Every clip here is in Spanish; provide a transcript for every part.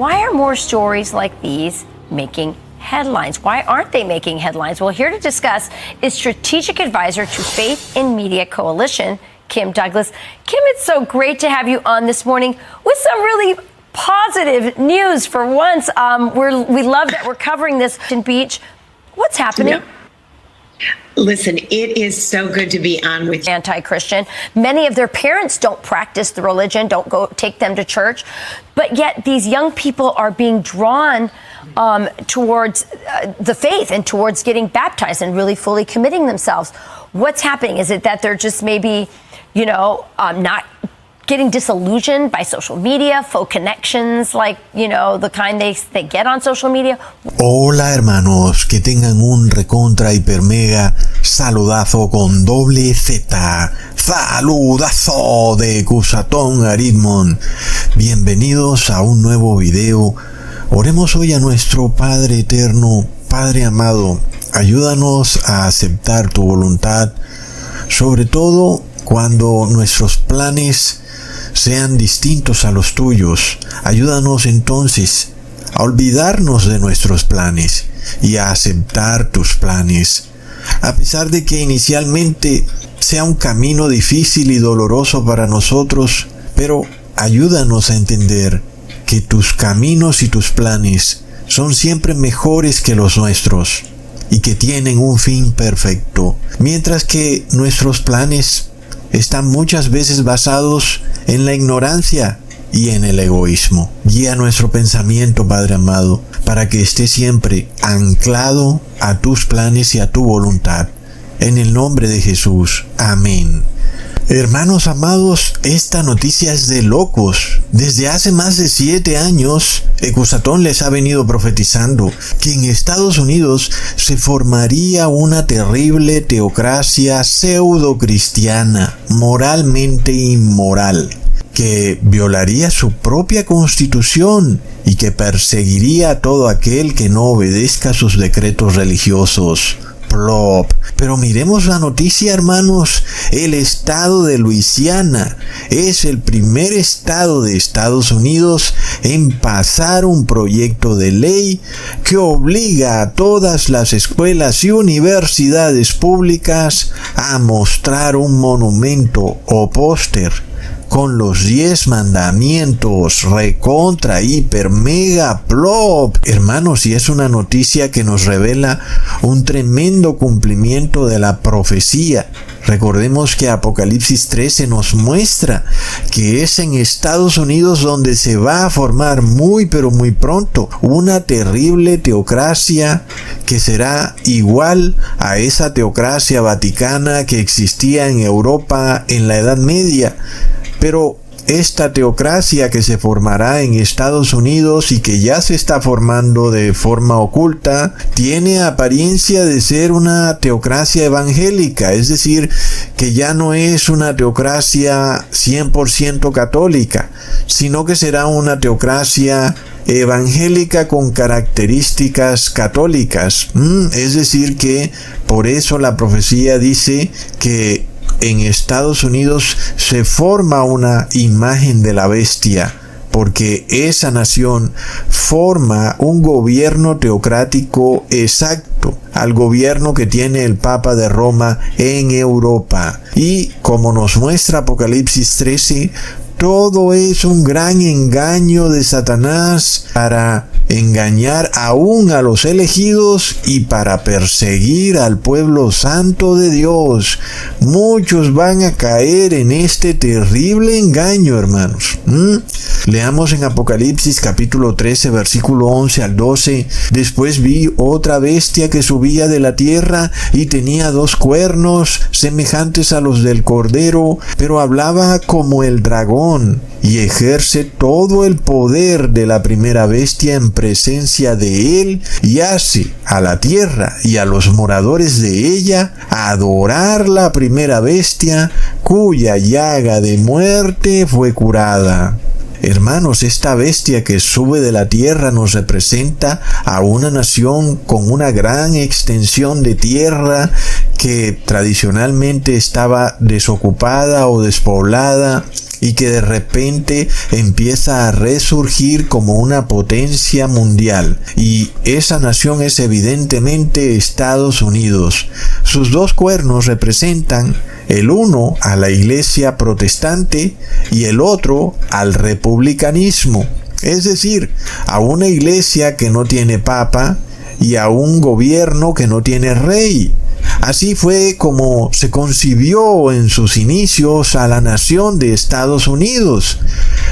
why are more stories like these making headlines? Why aren't they making headlines? Well, here to discuss is strategic advisor to Faith in Media Coalition, Kim Douglas. Kim, it's so great to have you on this morning with some really positive news for once. We love that we're covering this in Beach. What's happening? Yeah. Listen, it is so good to be on with you. Anti-Christian. Many of their parents don't practice the religion, don't go take them to church, but yet these young people are being drawn towards the faith and towards getting baptized and really fully committing themselves. What's happening? Is it that they're just maybe, not getting disillusioned by social media, faux connections, like, the kind they get on social media? Hola hermanos, que tengan un recontra hiper mega saludazo con doble Z. Saludazo de Cusatón Aritmon. Bienvenidos a un nuevo video. Oremos hoy a nuestro Padre Eterno. Padre amado, ayúdanos a aceptar tu voluntad, sobre todo cuando nuestros planes sean distintos a los tuyos. Ayúdanos entonces a olvidarnos de nuestros planes y a aceptar tus planes. A pesar de que inicialmente sea un camino difícil y doloroso para nosotros, pero ayúdanos a entender que tus caminos y tus planes son siempre mejores que los nuestros y que tienen un fin perfecto, mientras que nuestros planes están muchas veces basados en la ignorancia y en el egoísmo. Guía nuestro pensamiento, Padre amado, para que esté siempre anclado a tus planes y a tu voluntad. En el nombre de Jesús. Amén. Hermanos amados, esta noticia es de locos. Desde hace más de 7 años, Ecusatón les ha venido profetizando que en Estados Unidos se formaría una terrible teocracia pseudo-cristiana, moralmente inmoral, que violaría su propia constitución y que perseguiría a todo aquel que no obedezca sus decretos religiosos. Pero miremos la noticia, hermanos. El estado de Luisiana es el primer estado de Estados Unidos en pasar un proyecto de ley que obliga a todas las escuelas y universidades públicas a mostrar un monumento o póster con los 10 mandamientos, recontra, hiper, mega, plop. Hermanos, y es una noticia que nos revela un tremendo cumplimiento de la profecía. Recordemos que Apocalipsis 13 nos muestra que es en Estados Unidos donde se va a formar muy pero muy pronto una terrible teocracia que será igual a esa teocracia vaticana que existía en Europa en la Edad Media. Pero esta teocracia que se formará en Estados Unidos y que ya se está formando de forma oculta, tiene apariencia de ser una teocracia evangélica, es decir, que ya no es una teocracia 100% católica, sino que será una teocracia evangélica con características católicas. Es decir, que por eso la profecía dice que en Estados Unidos se forma una imagen de la bestia, porque esa nación forma un gobierno teocrático exacto al gobierno que tiene el Papa de Roma en Europa. Y como nos muestra Apocalipsis 13, todo es un gran engaño de Satanás para engañar aún a los elegidos y para perseguir al pueblo santo de Dios. Muchos van a caer en este terrible engaño, hermanos. Leamos en Apocalipsis capítulo 13, versículo 11 al 12. Después vi otra bestia que subía de la tierra y tenía 2 cuernos semejantes a los del cordero, pero hablaba como el dragón y ejerce todo el poder de la primera bestia en presencia de él y hace a la tierra y a los moradores de ella adorar la primera bestia cuya llaga de muerte fue curada. Hermanos, esta bestia que sube de la tierra nos representa a una nación con una gran extensión de tierra que tradicionalmente estaba desocupada o despoblada y que de repente empieza a resurgir como una potencia mundial. Y esa nación es evidentemente Estados Unidos. Sus dos cuernos representan el uno a la iglesia protestante y el otro al republicanismo. Es decir, a una iglesia que no tiene papa y a un gobierno que no tiene rey. Así fue como se concibió en sus inicios a la nación de Estados Unidos.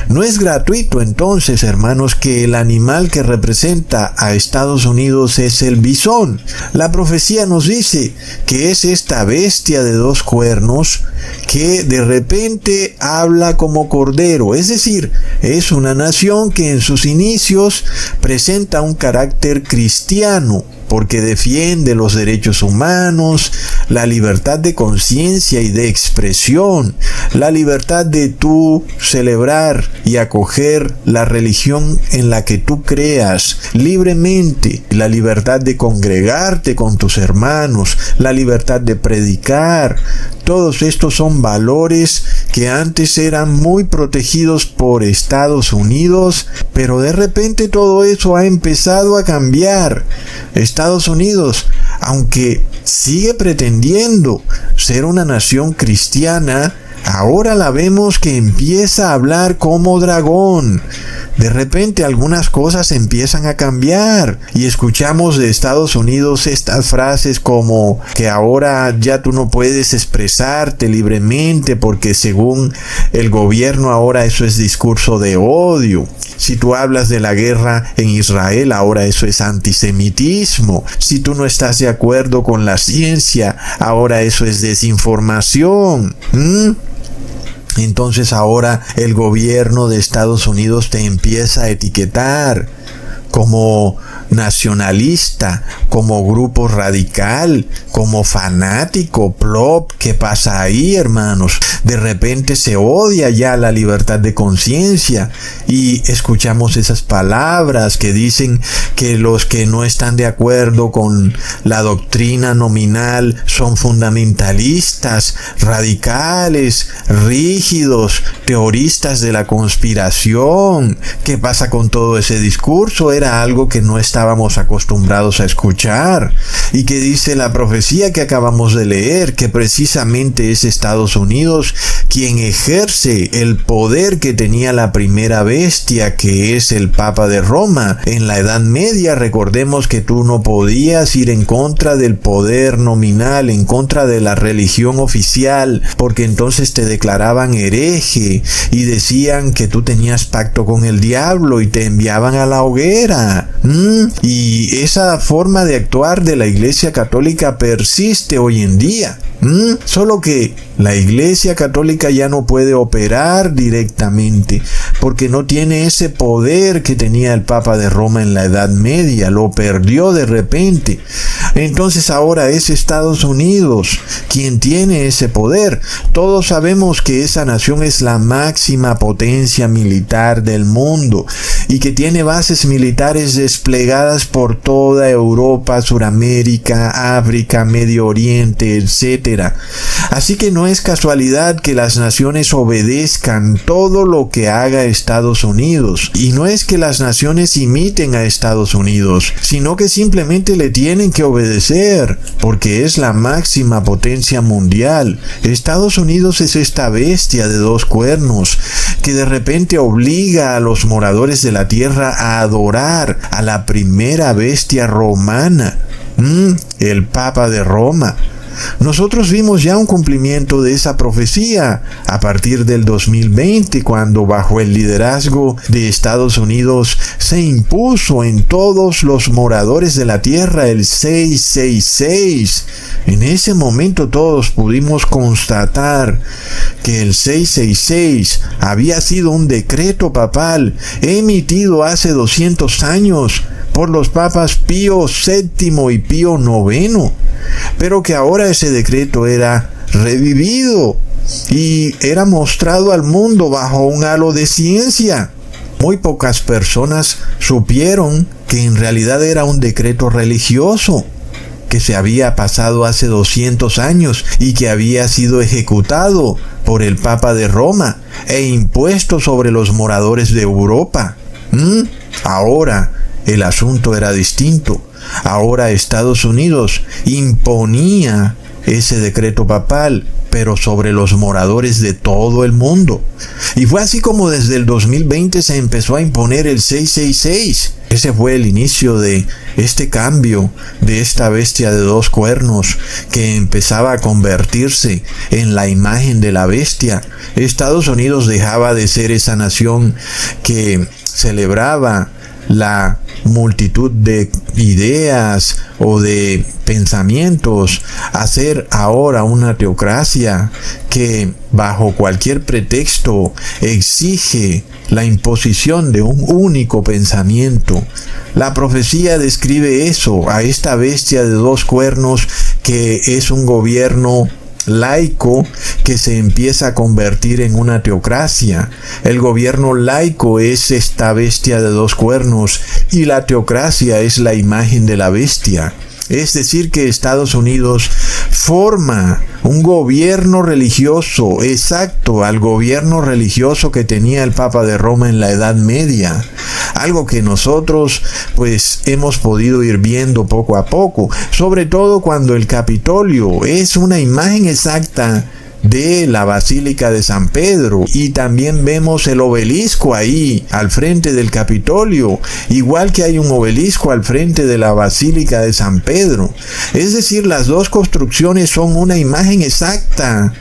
No es gratuito entonces, hermanos, que el animal que representa a Estados Unidos es el bisón. La profecía nos dice que es esta bestia de dos cuernos que de repente habla como cordero. Es decir, es una nación que en sus inicios presenta un carácter cristiano, porque defiende los derechos humanos, la libertad de conciencia y de expresión, la libertad de tú celebrar y acoger la religión en la que tú creas libremente, la libertad de congregarte con tus hermanos, la libertad de predicar. Todos estos son valores que antes eran muy protegidos por Estados Unidos, pero de repente todo eso ha empezado a cambiar. Estados Unidos, aunque sigue pretendiendo ser una nación cristiana, ahora la vemos que empieza a hablar como dragón. De repente algunas cosas empiezan a cambiar y escuchamos de Estados Unidos estas frases como que ahora ya tú no puedes expresarte libremente porque según el gobierno ahora eso es discurso de odio. Si tú hablas de la guerra en Israel, ahora eso es antisemitismo. Si tú no estás de acuerdo con la ciencia, ahora eso es desinformación. Entonces ahora el gobierno de Estados Unidos te empieza a etiquetar como nacionalista, como grupo radical, como fanático, plop. ¿Qué pasa ahí, hermanos? De repente se odia ya la libertad de conciencia y escuchamos esas palabras que dicen que los que no están de acuerdo con la doctrina nominal son fundamentalistas, radicales, rígidos, teoristas de la conspiración. ¿Qué pasa con todo ese discurso? Era algo que no estábamos acostumbrados a escuchar y que dice la profecía que acabamos de leer, que precisamente es Estados Unidos quien ejerce el poder que tenía la primera bestia, que es el Papa de Roma. En la Edad Media, recordemos que tú no podías ir en contra del poder nominal, en contra de la religión oficial, porque entonces te declaraban hereje y decían que tú tenías pacto con el diablo y te enviaban a la hoguera. Y esa forma de actuar de la Iglesia Católica persiste hoy en día. Solo que la Iglesia Católica ya no puede operar directamente porque no tiene ese poder que tenía el Papa de Roma en la Edad Media. Lo perdió de repente. Entonces ahora es Estados Unidos quien tiene ese poder. Todos sabemos que esa nación es la máxima potencia militar del mundo y que tiene bases militares desplegadas por toda Europa, Suramérica, África, Medio Oriente, etc. Así que no es casualidad que las naciones obedezcan todo lo que haga Estados Unidos. Y no es que las naciones imiten a Estados Unidos, sino que simplemente le tienen que obedecer, porque es la máxima potencia mundial. Estados Unidos es esta bestia de dos cuernos que de repente obliga a los moradores de la tierra a adorar a la primera bestia romana, el Papa de Roma. Nosotros vimos ya un cumplimiento de esa profecía a partir del 2020, cuando bajo el liderazgo de Estados Unidos se impuso en todos los moradores de la tierra el 666. En ese momento todos pudimos constatar que el 666 había sido un decreto papal emitido hace 200 años por los papas Pío VII y Pío IX, pero que ahora ese decreto era revivido y era mostrado al mundo bajo un halo de ciencia. Muy pocas personas supieron que en realidad era un decreto religioso. que se había pasado hace 200 años y que había sido ejecutado por el Papa de Roma e impuesto sobre los moradores de Europa. Ahora el asunto era distinto. Ahora Estados Unidos imponía ese decreto papal, pero sobre los moradores de todo el mundo. Y fue así como desde el 2020 se empezó a imponer el 666. Ese fue el inicio de este cambio, de esta bestia de dos cuernos que empezaba a convertirse en la imagen de la bestia. Estados Unidos dejaba de ser esa nación que celebraba la multitud de ideas o de pensamientos, a ser ahora una teocracia que bajo cualquier pretexto exige la imposición de un único pensamiento. La profecía describe eso, a esta bestia de dos cuernos que es un gobierno laico que se empieza a convertir en una teocracia. El gobierno laico es esta bestia de dos cuernos y la teocracia es la imagen de la bestia. Es decir, que Estados Unidos forma un gobierno religioso exacto al gobierno religioso que tenía el Papa de Roma en la Edad Media. Algo que nosotros pues hemos podido ir viendo poco a poco, sobre todo cuando el Capitolio es una imagen exacta de la Basílica de San Pedro, y también vemos el obelisco ahí al frente del Capitolio, igual que hay un obelisco al frente de la Basílica de San Pedro. Es decir, las dos construcciones son una imagen exacta.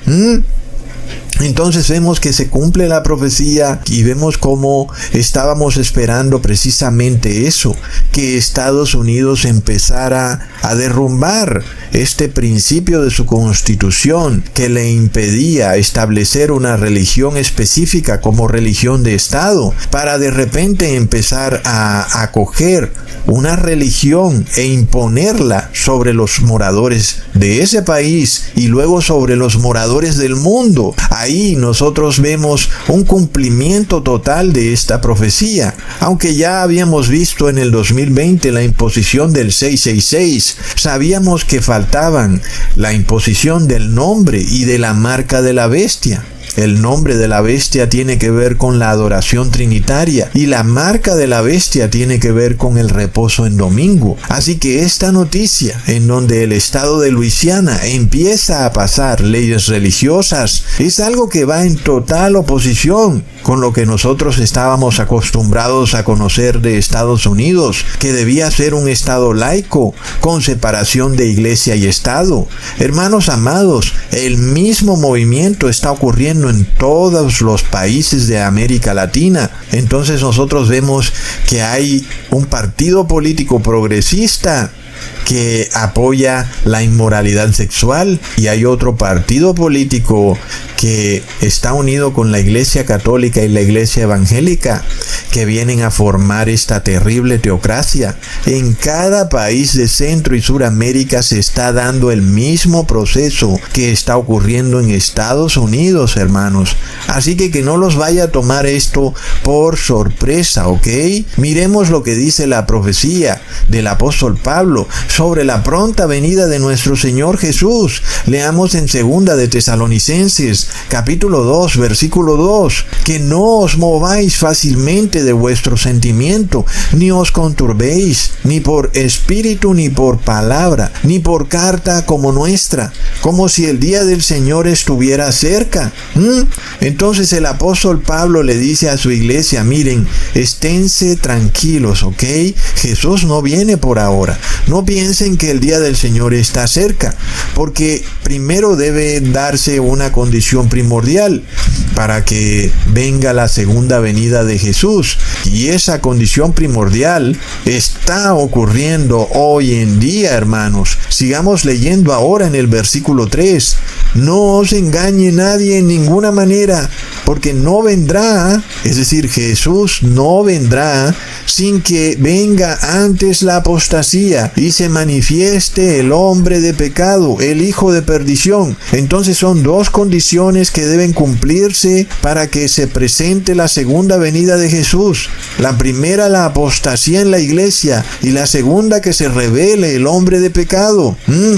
Entonces vemos que se cumple la profecía y vemos cómo estábamos esperando precisamente eso, que Estados Unidos empezara a derrumbar este principio de su constitución que le impedía establecer una religión específica como religión de Estado, para de repente empezar a acoger una religión e imponerla sobre los moradores de ese país y luego sobre los moradores del mundo. Ahí nosotros vemos un cumplimiento total de esta profecía. Aunque ya habíamos visto en el 2020 la imposición del 666, sabíamos que faltaban la imposición del nombre y de la marca de la bestia. El nombre de la bestia tiene que ver con la adoración trinitaria y la marca de la bestia tiene que ver con el reposo en domingo. Así que esta noticia, en donde el estado de Luisiana empieza a pasar leyes religiosas, es algo que va en total oposición con lo que nosotros estábamos acostumbrados a conocer de Estados Unidos, que debía ser un estado laico, con separación de iglesia y estado. Hermanos amados, el mismo movimiento está ocurriendo en todos los países de América Latina. Entonces nosotros vemos que hay un partido político progresista que apoya la inmoralidad sexual y hay otro partido político que está unido con la Iglesia Católica y la Iglesia Evangélica, que vienen a formar esta terrible teocracia. En cada país de Centro y Suramérica se está dando el mismo proceso que está ocurriendo en Estados Unidos, hermanos. Así que no los vaya a tomar esto por sorpresa, ¿ok? Miremos lo que dice la profecía del apóstol Pablo sobre la pronta venida de nuestro Señor Jesús. Leamos en 2 de Tesalonicenses, capítulo 2, versículo 2, que no os mováis fácilmente de vuestro sentimiento, ni os conturbéis, ni por espíritu, ni por palabra, ni por carta como nuestra, como si el día del Señor estuviera cerca. Entonces el apóstol Pablo le dice a su iglesia, miren, esténse tranquilos, ¿ok? Jesús no viene por ahora. No piensen que el día del Señor está cerca, porque primero debe darse una condición primordial para que venga la segunda venida de Jesús, y esa condición primordial está ocurriendo hoy en día, hermanos. Sigamos leyendo ahora en el versículo 3. No os engañe nadie en ninguna manera, porque no vendrá, es decir, Jesús no vendrá sin que venga antes la apostasía y se manifieste el hombre de pecado, el hijo de perdición. Entonces son dos condiciones que deben cumplirse para que se presente la segunda venida de Jesús. La primera, la apostasía en la iglesia, y la segunda, que se revele el hombre de pecado.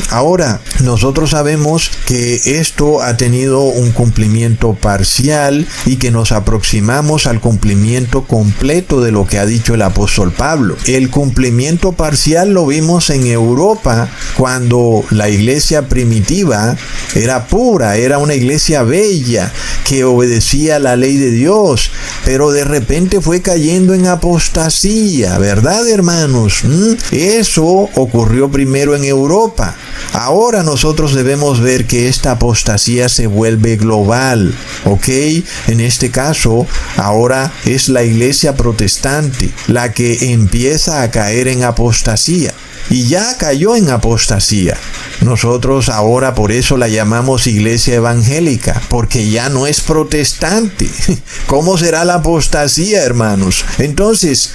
Ahora, nosotros sabemos que esto ha tenido un cumplimiento parcial y que nos aproximamos al cumplimiento completo de lo que ha dicho el apóstol Pablo. El cumplimiento parcial lo vimos en Europa cuando la iglesia primitiva era pura, era una iglesia bella que obedecía la ley de Dios, pero de repente fue cayendo en apostasía, ¿verdad, hermanos? Eso ocurrió primero en Europa. Ahora nosotros debemos ver que esta apostasía se vuelve global, ¿ok? En este caso, ahora es la iglesia protestante la que empieza a caer en apostasía. Y ya cayó en apostasía. Nosotros ahora por eso la llamamos iglesia evangélica, porque ya no es protestante. ¿Cómo será la apostasía, hermanos? Entonces,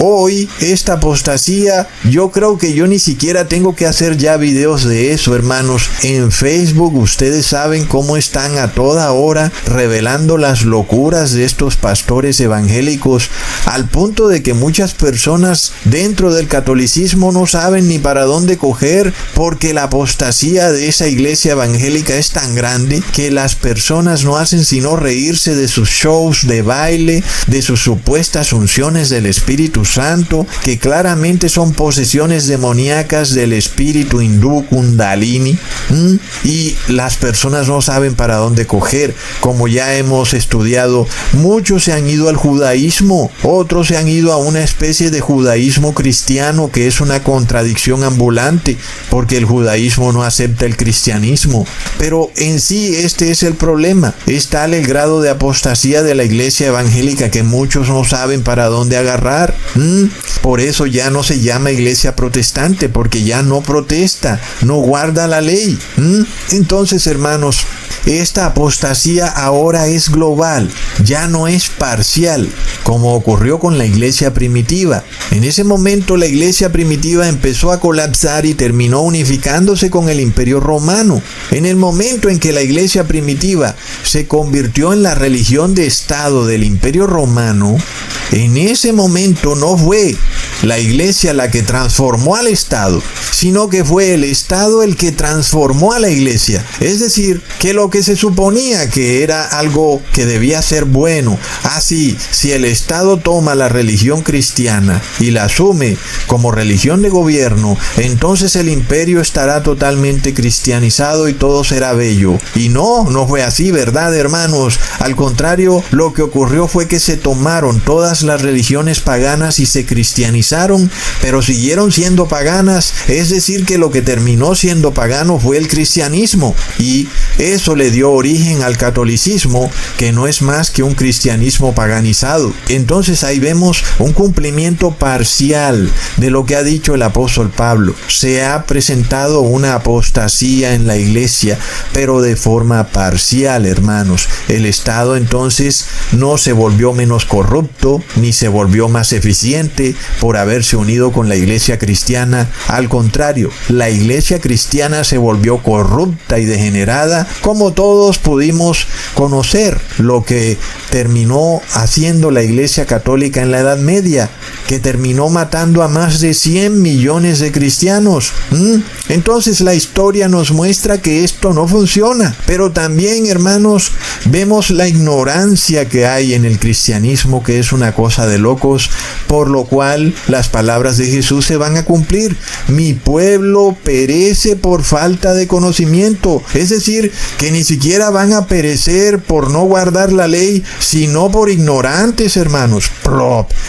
hoy esta apostasía, yo creo que yo ni siquiera tengo que hacer ya videos de eso, hermanos. En Facebook ustedes saben cómo están a toda hora revelando las locuras de estos pastores evangélicos, al punto de que muchas personas dentro del catolicismo no saben ni para dónde coger, porque la apostasía de esa iglesia evangélica es tan grande que las personas no hacen sino reírse de sus shows de baile, de sus supuestas unciones del Espíritu Santo, que claramente son posesiones demoníacas del espíritu hindú Kundalini, y las personas no saben para dónde coger. Como ya hemos estudiado, muchos se han ido al judaísmo, otros se han ido a una especie de judaísmo cristiano que es una contradicción ambulante, porque el judaísmo no acepta el cristianismo. Pero en sí este es el problema. Es tal el grado de apostasía de la iglesia evangélica que muchos no saben para dónde agarrar. Por eso ya no se llama iglesia protestante, porque ya no protesta, no guarda la ley. Entonces, hermanos, esta apostasía ahora es global, ya no es parcial, como ocurrió con la iglesia primitiva. En ese momento la iglesia primitiva empezó a colapsar y terminó unificándose con el Imperio Romano. En el momento en que la iglesia primitiva se convirtió en la religión de Estado del Imperio Romano, en ese momento no fue la iglesia la que transformó al Estado, sino que fue el Estado el que transformó a la iglesia. Es decir, que lo que se suponía que era algo que debía ser bueno, así, si el Estado toma la religión cristiana y la asume como religión de gobierno, entonces el imperio estará totalmente cristianizado y todo será bello. Y no fue así, ¿verdad, hermanos? Al contrario, lo que ocurrió fue que se tomaron todas las religiones paganas y se cristianizaron, pero siguieron siendo paganas. Es decir, que lo que terminó siendo pagano fue el cristianismo, y eso le dio origen al catolicismo, que no es más que un cristianismo paganizado. Entonces ahí vemos un cumplimiento parcial de lo que ha dicho el apóstol Pablo. Se ha presentado una apostasía en la iglesia, pero de forma parcial, hermanos. El Estado entonces no se volvió menos corrupto, ni se volvió más eficiente por haberse unido con la iglesia cristiana. Al contrario, la iglesia cristiana se volvió corrupta y degenerada, como todos pudimos conocer lo que terminó haciendo la iglesia católica en la Edad Media, que terminó matando a más de 100 millones de cristianos. Entonces la historia nos muestra que esto no funciona. Pero también, hermanos, vemos la ignorancia que hay en el cristianismo, que es una cosa de locos, por lo cual las palabras de Jesús se van a cumplir. Mi pueblo perece por falta de conocimiento. Es decir, que ni siquiera van a perecer por no guardar la ley, sino por ignorantes, hermanos.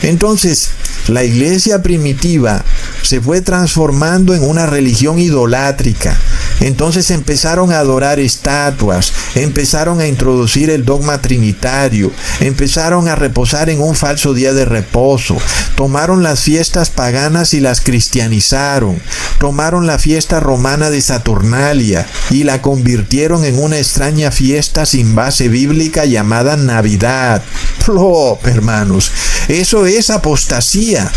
Entonces, la iglesia primitiva se fue transformando en una religión idolátrica. Entonces empezaron a adorar estatuas, empezaron a introducir el dogma trinitario, empezaron a reposar en un falso día de reposo, tomaron las fiestas paganas y las cristianizaron, tomaron la fiesta romana de Saturnalia y la convirtieron en una extraña fiesta sin base bíblica llamada Navidad. Plop, hermanos, eso es apostasía.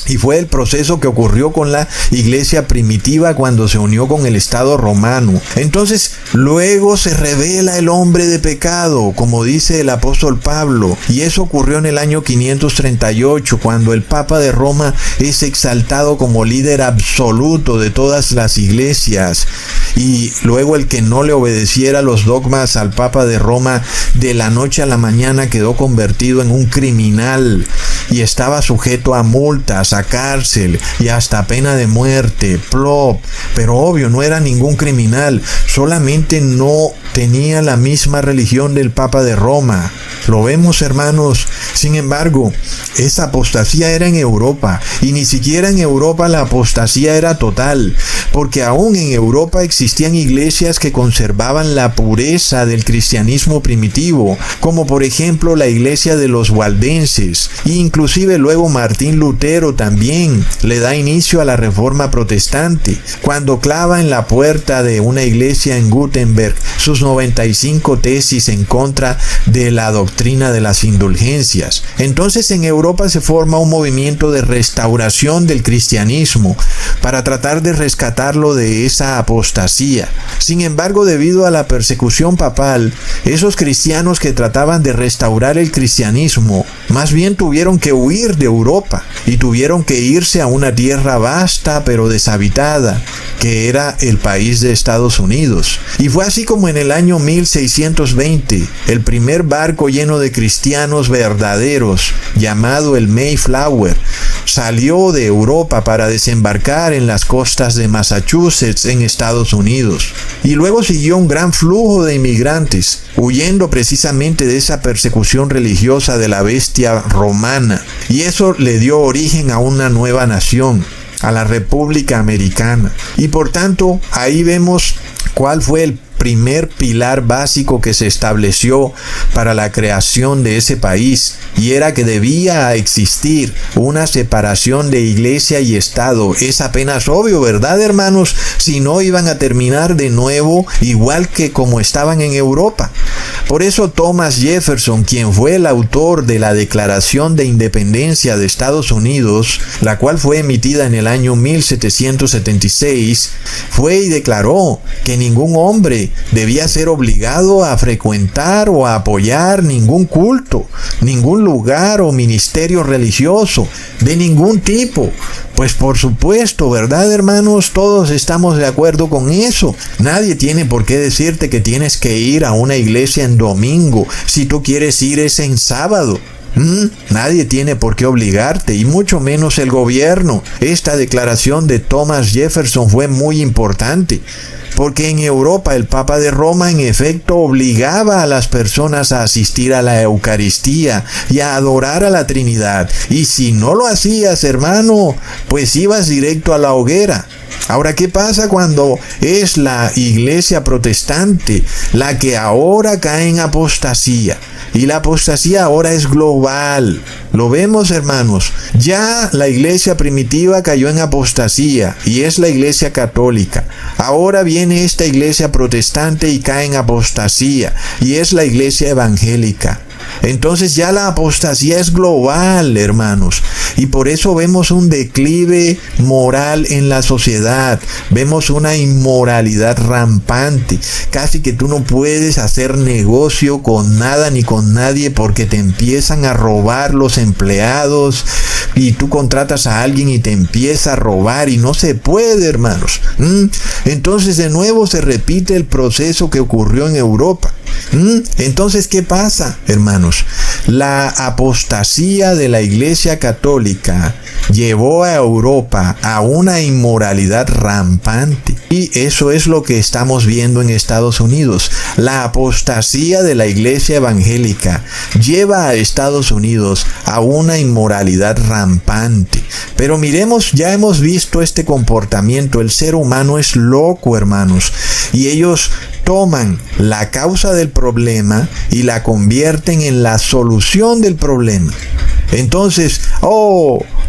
Y fue el proceso que ocurrió con la iglesia primitiva cuando se unió con el Estado romano. Entonces, luego se revela el hombre de pecado, como dice el apóstol Pablo. Y eso ocurrió en el año 538, cuando el Papa de Roma es exaltado como líder absoluto de todas las iglesias. Y luego el que no le obedeciera los dogmas al Papa de Roma, de la noche a la mañana quedó convertido en un criminal y estaba sujeto a multas, a cárcel y hasta pena de muerte. Plop. Pero obvio, no era ningún criminal, solamente no tenía la misma religión del Papa de Roma. Lo vemos, hermanos. Sin embargo, esa apostasía era en Europa, y ni siquiera en Europa la apostasía era total, porque aún en Europa existían iglesias que conservaban la pureza del cristianismo primitivo, como por ejemplo la iglesia de los waldenses. Inclusive luego Martín Lutero también le da inicio a la Reforma Protestante, cuando clava en la puerta de una iglesia en Gutenberg sus 95 tesis en contra de la doctrina de las indulgencias. Entonces en Europa se forma un movimiento de restauración del cristianismo para tratar de rescatarlo de esa apostasía. Sin embargo, debido a la persecución papal, esos cristianos que trataban de restaurar el cristianismo más bien tuvieron que huir de Europa y tuvieron que irse a una tierra vasta pero deshabitada, que era el país de Estados Unidos. Y fue así como en el año 1620, el primer barco lleno de cristianos verdaderos, llamado el Mayflower, salió de Europa para desembarcar en las costas de Massachusetts, en Estados Unidos. Y luego siguió un gran flujo de inmigrantes, huyendo precisamente de esa persecución religiosa de la bestia romana. Y eso le dio origen a una nueva nación, a la República Americana. Y por tanto, ahí vemos cuál fue el primer pilar básico que se estableció para la creación de ese país, y era que debía existir una separación de iglesia y Estado. Es apenas obvio, ¿verdad, hermanos? Si no, iban a terminar de nuevo igual que como estaban en Europa. Por eso Thomas Jefferson, quien fue el autor de la Declaración de Independencia de Estados Unidos, la cual fue emitida en el año 1776, fue y declaró que ningún hombre debía ser obligado a frecuentar o a apoyar ningún culto, ningún lugar o ministerio religioso de ningún tipo. Pues por supuesto, ¿verdad, hermanos? Todos estamos de acuerdo con eso. Nadie tiene por qué decirte que tienes que ir a una iglesia en domingo. Si tú quieres ir, es en sábado. Nadie tiene por qué obligarte, y mucho menos el gobierno. Esta declaración de Thomas Jefferson fue muy importante, porque en Europa el Papa de Roma en efecto obligaba a las personas a asistir a la Eucaristía y a adorar a la Trinidad. Y si no lo hacías, hermano, pues ibas directo a la hoguera. Ahora, ¿qué pasa cuando es la iglesia protestante la que ahora cae en apostasía? Y la apostasía ahora es global. Lo vemos, hermanos. Ya la iglesia primitiva cayó en apostasía y es la iglesia católica. Ahora viene esta iglesia protestante y cae en apostasía y es la iglesia evangélica. Entonces ya la apostasía es global, hermanos, y por eso vemos un declive moral en la sociedad, vemos una inmoralidad rampante, casi que tú no puedes hacer negocio con nada ni con nadie porque te empiezan a robar los empleados, y tú contratas a alguien y te empieza a robar y no se puede, hermanos. Entonces de nuevo se repite el proceso que ocurrió en Europa. Entonces, ¿qué pasa, hermanos? La apostasía de la Iglesia Católica llevó a Europa a una inmoralidad rampante. Y eso es lo que estamos viendo en Estados Unidos. La apostasía de la Iglesia Evangélica lleva a Estados Unidos a una inmoralidad rampante. Pero miremos, ya hemos visto este comportamiento. El ser humano es loco, hermanos. Y ellos toman la causa del problema y la convierten en la solución del problema. Entonces,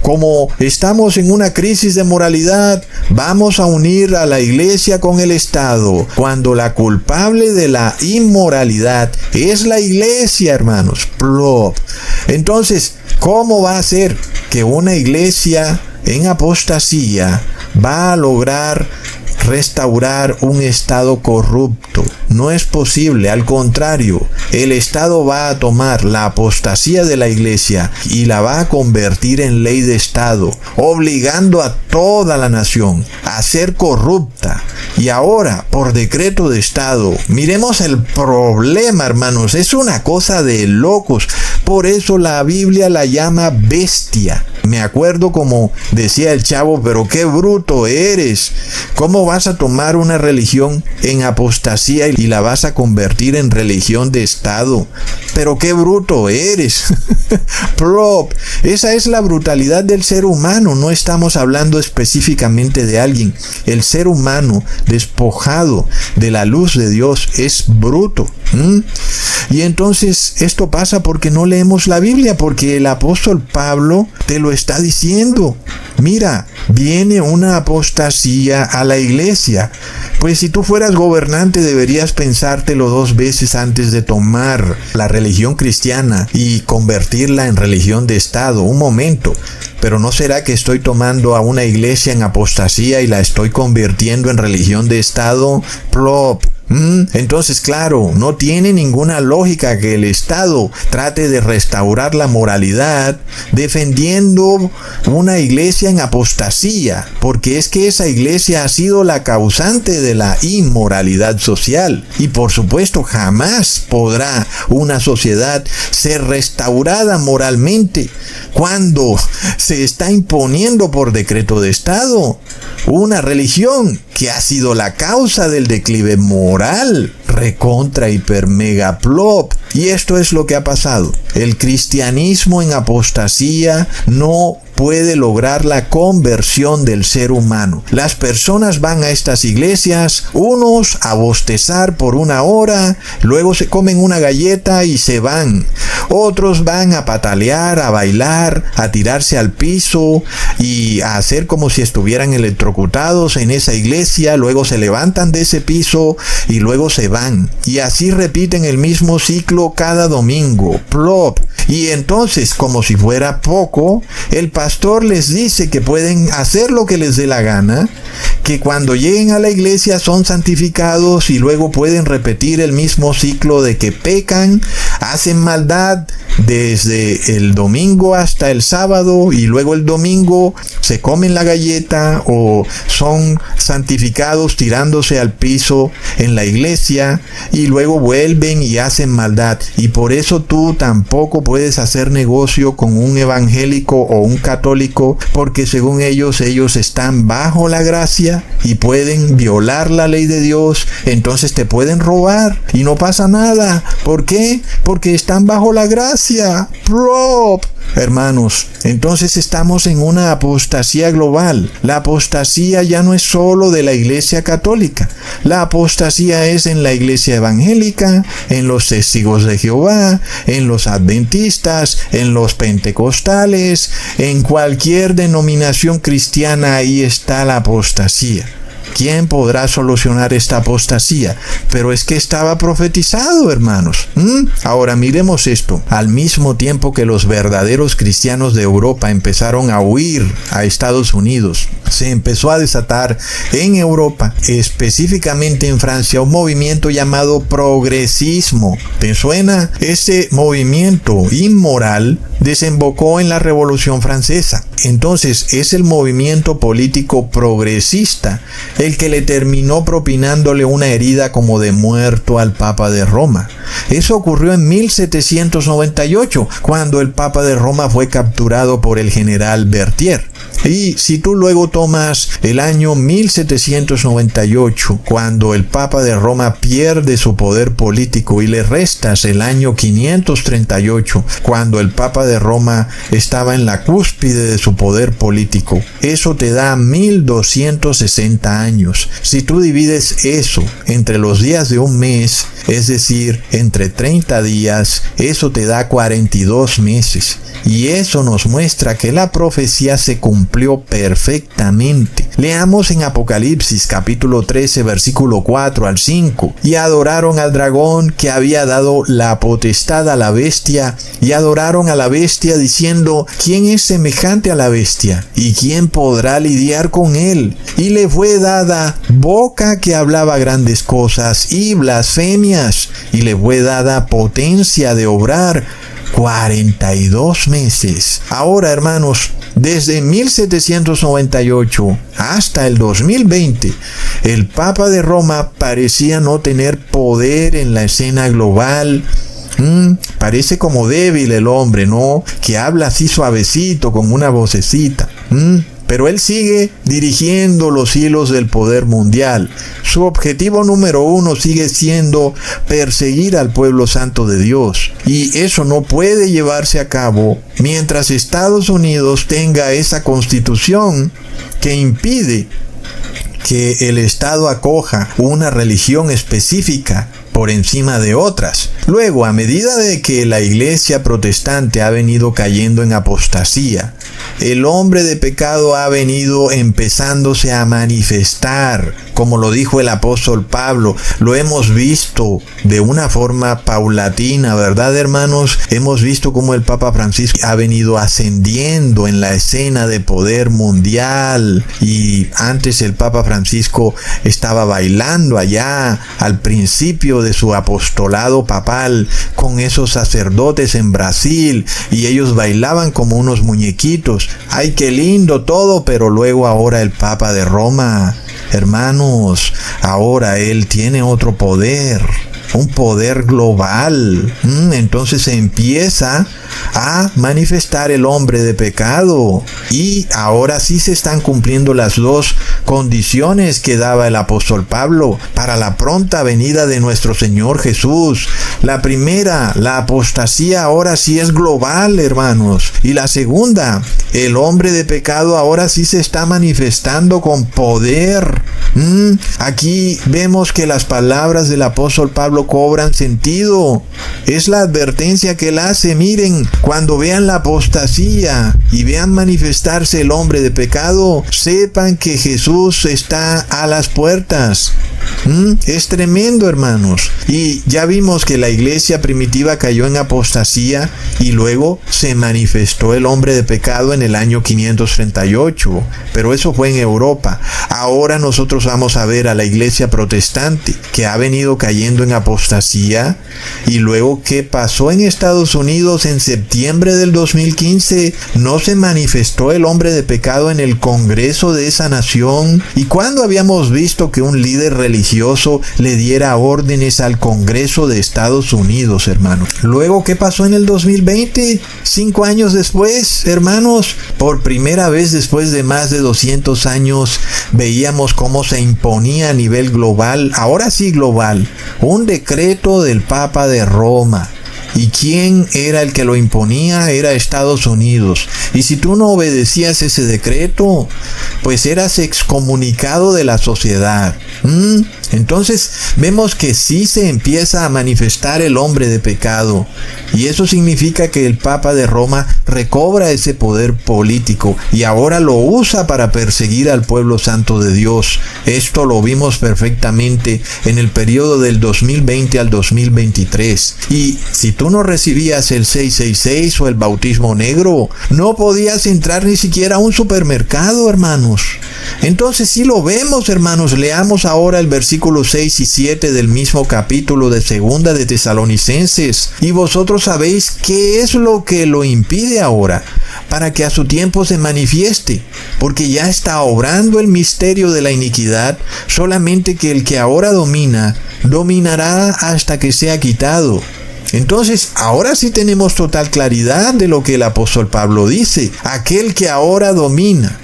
como estamos en una crisis de moralidad, vamos a unir a la iglesia con el Estado, cuando la culpable de la inmoralidad es la iglesia, hermanos. Plop. Entonces, ¿cómo va a ser que una iglesia en apostasía va a lograr restaurar un estado corrupto? No es posible. Al contrario, el Estado va a tomar la apostasía de la iglesia y la va a convertir en ley de Estado, obligando a toda la nación a ser corrupta. Y ahora, por decreto de Estado, miremos el problema, hermanos, es una cosa de locos. Por eso la Biblia la llama bestia. Me acuerdo como decía el Chavo, pero qué bruto eres. ¿Cómo vas a tomar una religión en apostasía y la vas a convertir en religión de Estado? Pero qué bruto eres. Plop. Esa es la brutalidad del ser humano. No estamos hablando específicamente de alguien. El ser humano despojado de la luz de Dios es bruto. Y entonces esto pasa porque no leemos la Biblia, porque el apóstol Pablo te lo está diciendo. Mira, viene una apostasía a la iglesia. Pues si tú fueras gobernante deberías pensártelo 2 veces antes de tomar la religión cristiana y convertirla en religión de Estado. Un momento. Pero ¿no será que estoy tomando a una iglesia en apostasía y la estoy convirtiendo en religión de Estado? Plop. Entonces, claro, no tiene ninguna lógica que el Estado trate de restaurar la moralidad defendiendo una iglesia en apostasía, porque es que esa iglesia ha sido la causante de la inmoralidad social. Y por supuesto, jamás podrá una sociedad ser restaurada moralmente cuando se está imponiendo por decreto de Estado una religión que ha sido la causa del declive moral. Recontra hiper mega plop. Y esto es lo que ha pasado. El cristianismo en apostasía no puede lograr la conversión del ser humano. Las personas van a estas iglesias, unos a bostezar por 1 hora, luego se comen una galleta y se van. Otros van a patalear, a bailar, a tirarse al piso y a hacer como si estuvieran electrocutados en esa iglesia, luego se levantan de ese piso y luego se van. Y así repiten el mismo ciclo cada domingo. Plop. Y entonces, como si fuera poco, el pastor les dice que pueden hacer lo que les dé la gana, que cuando lleguen a la iglesia son santificados y luego pueden repetir el mismo ciclo de que pecan, hacen maldad desde el domingo hasta el sábado y luego el domingo se comen la galleta o son santificados tirándose al piso en la iglesia y luego vuelven y hacen maldad. Y por eso tú tampoco puedes hacer negocio con un evangélico o un católico, porque según ellos están bajo la gracia y pueden violar la ley de Dios, entonces te pueden robar y no pasa nada. ¿Por qué? Porque están bajo la gracia. Prop. Hermanos, entonces estamos en una apostasía global. La apostasía ya no es solo de la iglesia católica. La apostasía es en la iglesia evangélica, en los testigos de Jehová, en los adventistas, en los pentecostales, en cualquier denominación cristiana. Ahí está la apostasía. ¿Quién podrá solucionar esta apostasía? Pero es que estaba profetizado, hermanos. Ahora miremos esto. Al mismo tiempo que los verdaderos cristianos de Europa empezaron a huir a Estados Unidos, se empezó a desatar en Europa, específicamente en Francia, un movimiento llamado progresismo. ¿Te suena? Ese movimiento inmoral desembocó en la Revolución Francesa. Entonces es el movimiento político progresista el que le terminó propinándole una herida como de muerto al Papa de Roma. Eso ocurrió en 1798, cuando el Papa de Roma fue capturado por el general Berthier. Y si tú luego tomas el año 1798, cuando el Papa de Roma pierde su poder político, y le restas el año 538, cuando el Papa de Roma estaba en la cúspide de su poder político, eso te da 1260 años. Si tú divides eso entre los días de un mes, es decir, entre 30 días, eso te da 42 meses. Y eso nos muestra que la profecía se cumplió perfectamente. Leamos en Apocalipsis capítulo 13 versículo 4 al 5. Y adoraron al dragón que había dado la potestad a la bestia, y adoraron a la bestia diciendo: ¿quién es semejante a la bestia? ¿Y quién podrá lidiar con él? Y le fue dada boca que hablaba grandes cosas y blasfemias, y le fue dada potencia de obrar 42 meses. Ahora, hermanos, desde 1798 hasta el 2020, el Papa de Roma parecía no tener poder en la escena global. Parece como débil el hombre, ¿no? Que habla así suavecito, con una vocecita. Pero él sigue dirigiendo los hilos del poder mundial. Su objetivo número 1 sigue siendo perseguir al pueblo santo de Dios. Y eso no puede llevarse a cabo mientras Estados Unidos tenga esa constitución que impide que el Estado acoja una religión específica por encima de otras. Luego, a medida de que la iglesia protestante ha venido cayendo en apostasía, el hombre de pecado ha venido empezándose a manifestar, como lo dijo el apóstol Pablo. Lo hemos visto de una forma paulatina, ¿verdad, hermanos? Hemos visto cómo el Papa Francisco ha venido ascendiendo en la escena de poder mundial, y antes el Papa Francisco estaba bailando allá al principio de su apostolado papal con esos sacerdotes en Brasil, y ellos bailaban como unos muñequitos. ¡Ay, qué lindo todo! Pero luego ahora el Papa de Roma, hermanos, ahora él tiene otro poder, un poder global. Entonces se empieza a manifestar el hombre de pecado, y ahora sí se están cumpliendo las dos condiciones que daba el apóstol Pablo para la pronta venida de nuestro Señor Jesús. La primera, la apostasía ahora sí es global, hermanos, y la segunda, el hombre de pecado ahora sí se está manifestando con poder. Aquí vemos que las palabras del apóstol Pablo cobran sentido. Es la advertencia que él hace. Miren, cuando vean la apostasía y vean manifestarse el hombre de pecado, sepan que Jesús está a las puertas. Es tremendo, hermanos. Y ya vimos que la iglesia primitiva cayó en apostasía, y luego se manifestó el hombre de pecado en el año 538. Pero eso fue en Europa. Ahora nosotros vamos a ver a la iglesia protestante que ha venido cayendo en apostasía. Y luego, ¿qué pasó en Estados Unidos en septiembre del 2015? ¿No se manifestó el hombre de pecado en el Congreso de esa nación? ¿Y cuándo habíamos visto que un líder religioso le diera órdenes al Congreso de Estados Unidos, hermanos? Luego, ¿qué pasó en el 2020? 5 años después, hermanos, por primera vez después de más de 200 años, veíamos cómo se imponía a nivel global, ahora sí global, un decreto del Papa de Roma. ¿Y quién era el que lo imponía? Era Estados Unidos. Y si tú no obedecías ese decreto, pues eras excomunicado de la sociedad. Entonces vemos que sí se empieza a manifestar el hombre de pecado, y eso significa que el Papa de Roma recobra ese poder político y ahora lo usa para perseguir al pueblo santo de Dios. Esto lo vimos perfectamente en el periodo del 2020 al 2023. Y si tú no recibías el 666 o el bautismo negro, no podías entrar ni siquiera a un supermercado, hermanos. Entonces sí lo vemos, hermanos. Leamos ahora el versículo 6 y 7 del mismo capítulo de Segunda de Tesalonicenses. Y vosotros sabéis qué es lo que lo impide ahora, para que a su tiempo se manifieste, porque ya está obrando el misterio de la iniquidad, solamente que el que ahora domina, dominará hasta que sea quitado. Entonces, ahora sí tenemos total claridad de lo que el apóstol Pablo dice. Aquel que ahora domina.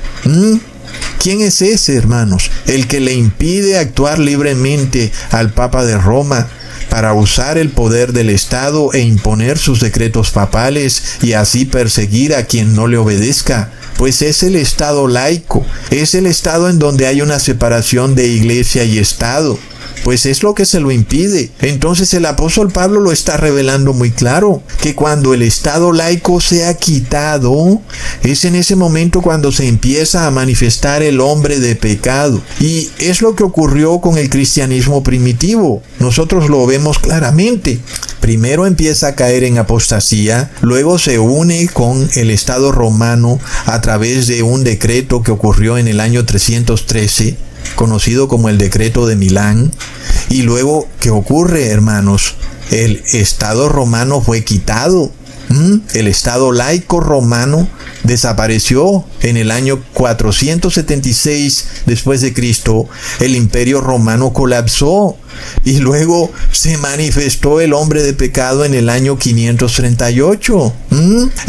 ¿Quién es ese, hermanos? El que le impide actuar libremente al Papa de Roma para usar el poder del Estado e imponer sus decretos papales y así perseguir a quien no le obedezca. Pues es el Estado laico, es el Estado en donde hay una separación de iglesia y Estado. Pues es lo que se lo impide. Entonces el apóstol Pablo lo está revelando muy claro, que cuando el Estado laico sea quitado, es en ese momento cuando se empieza a manifestar el hombre de pecado. Y es lo que ocurrió con el cristianismo primitivo. Nosotros lo vemos claramente. Primero empieza a caer en apostasía, luego se une con el Estado romano a través de un decreto que ocurrió en el año 313, conocido como el Decreto de Milán. Y luego, ¿qué ocurre, hermanos? El Estado romano fue quitado. El Estado laico romano desapareció en el año 476 después de Cristo. El Imperio Romano colapsó y luego se manifestó el hombre de pecado en el año 538.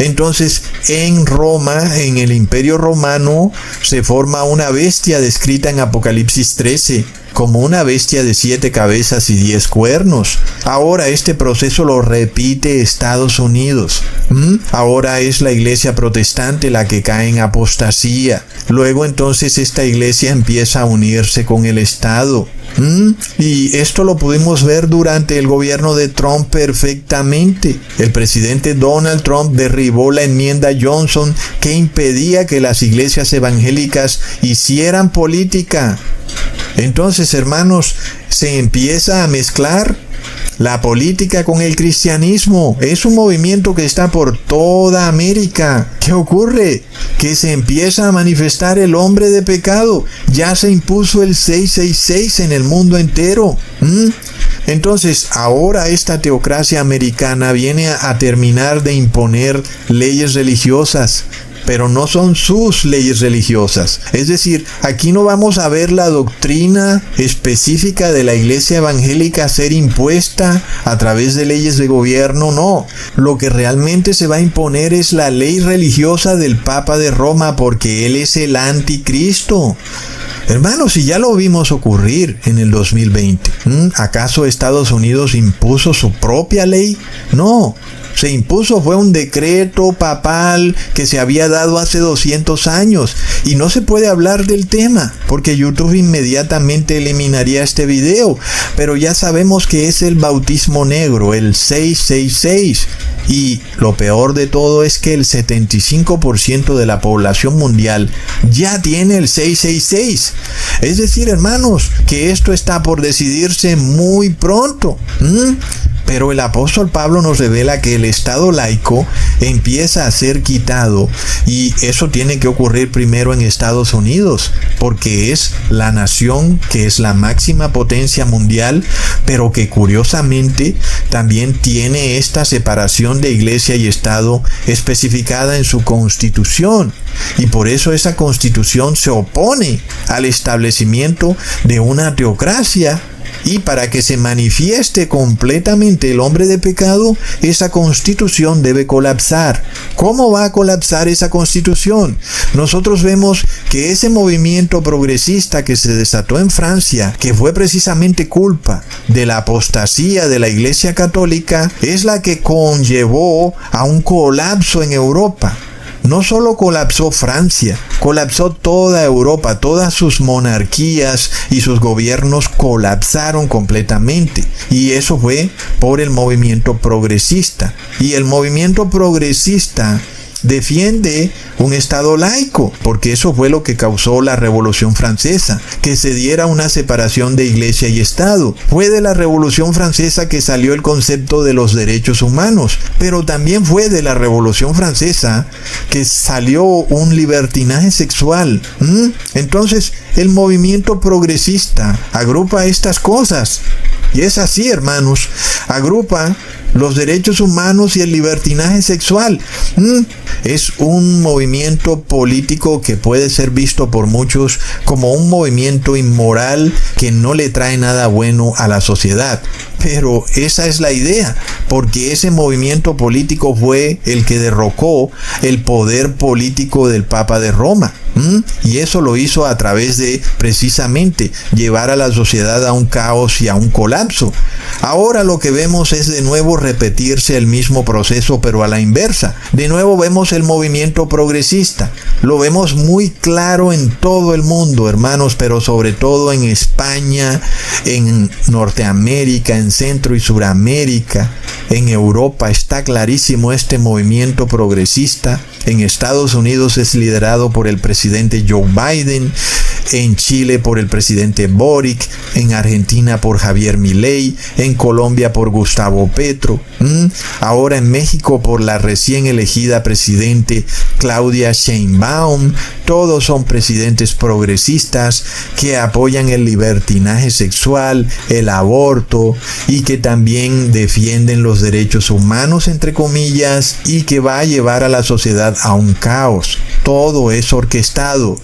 Entonces, en Roma, en el Imperio Romano, se forma una bestia descrita en Apocalipsis 13. Como una bestia de 7 cabezas y 10 cuernos. Ahora este proceso lo repite Estados Unidos. Ahora es la iglesia protestante la que cae en apostasía. Luego entonces esta iglesia empieza a unirse con el Estado. Y esto lo pudimos ver durante el gobierno de Trump perfectamente. El presidente Donald Trump derribó la enmienda Johnson que impedía que las iglesias evangélicas hicieran política. Entonces, hermanos, se empieza a mezclar la política con el cristianismo. Es un movimiento que está por toda América. ¿Qué ocurre? Que se empieza a manifestar el hombre de pecado. Ya se impuso el 666 en el mundo entero. Entonces, ahora esta teocracia americana viene a terminar de imponer leyes religiosas. Pero no son sus leyes religiosas. Es decir, aquí no vamos a ver la doctrina específica de la iglesia evangélica ser impuesta a través de leyes de gobierno, no. Lo que realmente se va a imponer es la ley religiosa del Papa de Roma, porque él es el anticristo. Hermanos, si ya lo vimos ocurrir en el 2020, ¿acaso Estados Unidos impuso su propia ley? No. Se impuso, fue un decreto papal que se había dado hace 200 años y no se puede hablar del tema porque YouTube inmediatamente eliminaría este video, pero ya sabemos que es el bautismo negro, el 666, y lo peor de todo es que el 75% de la población mundial ya tiene el 666. Es decir, hermanos, que esto está por decidirse muy pronto. Pero el apóstol Pablo nos revela que el Estado laico empieza a ser quitado y eso tiene que ocurrir primero en Estados Unidos porque es la nación que es la máxima potencia mundial, pero que curiosamente también tiene esta separación de iglesia y Estado especificada en su constitución. Y por eso esa constitución se opone al establecimiento de una teocracia. Y para que se manifieste completamente el hombre de pecado, esa constitución debe colapsar. ¿Cómo va a colapsar esa constitución? Nosotros vemos que ese movimiento progresista que se desató en Francia, que fue precisamente culpa de la apostasía de la Iglesia Católica, es la que conllevó a un colapso en Europa. No solo colapsó Francia, colapsó toda Europa, todas sus monarquías y sus gobiernos colapsaron completamente. Y eso fue por el movimiento progresista. Y el movimiento progresista defiende un Estado laico, porque eso fue lo que causó la Revolución Francesa, que se diera una separación de Iglesia y Estado. Fue de la Revolución Francesa que salió el concepto de los derechos humanos, pero también fue de la Revolución Francesa que salió un libertinaje sexual. Entonces, el movimiento progresista agrupa estas cosas. Y es así, hermanos, agrupa los derechos humanos y el libertinaje sexual. Es un movimiento político que puede ser visto por muchos como un movimiento inmoral que no le trae nada bueno a la sociedad. Pero esa es la idea, porque ese movimiento político fue el que derrocó el poder político del Papa de Roma. Y eso lo hizo a través de precisamente llevar a la sociedad a un caos y a un colapso. Ahora lo que vemos es de nuevo repetirse el mismo proceso, pero a la inversa. De nuevo vemos el movimiento progresista. Lo vemos muy claro en todo el mundo, hermanos, pero sobre todo en España, en Norteamérica, en Centro y Suramérica, en Europa. Está clarísimo este movimiento progresista. En Estados Unidos es liderado por el presidente Joe Biden, en Chile por el presidente Boric, en Argentina por Javier Milei, en Colombia por Gustavo Petro, ahora en México por la recién elegida presidente Claudia Sheinbaum. Todos son presidentes progresistas que apoyan el libertinaje sexual, el aborto y que también defienden los derechos humanos, entre comillas, y que va a llevar a la sociedad a un caos. Todo es orquestado.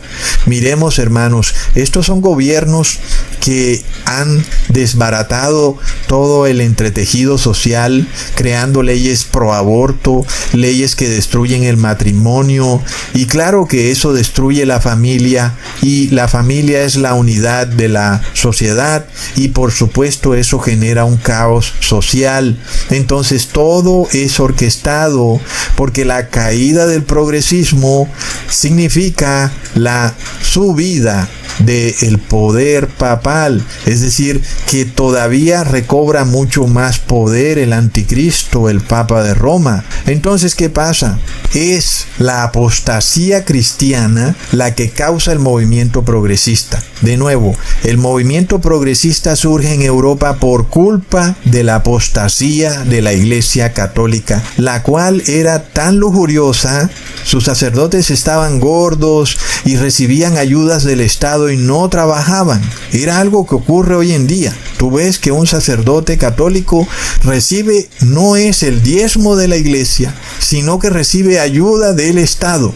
Miremos, hermanos, estos son gobiernos que han desbaratado todo el entretejido social, creando leyes pro aborto, leyes que destruyen el matrimonio, y claro que eso destruye la familia, y la familia es la unidad de la sociedad, y por supuesto eso genera un caos social. Entonces todo es orquestado, porque la caída del progresismo significa la subida del poder papal, es decir, que todavía recobra mucho más poder el anticristo, el Papa de Roma. Entonces, ¿qué pasa? Es la apostasía cristiana la que causa el movimiento progresista. De nuevo, el movimiento progresista surge en Europa por culpa de la apostasía de la Iglesia Católica, la cual era tan lujuriosa, sus sacerdotes estaban gordos y recibían ayudas del Estado y no trabajaban. Era algo que ocurre hoy en día. Tú ves que un sacerdote católico recibe, no es el diezmo de la iglesia, sino que recibe ayuda del Estado.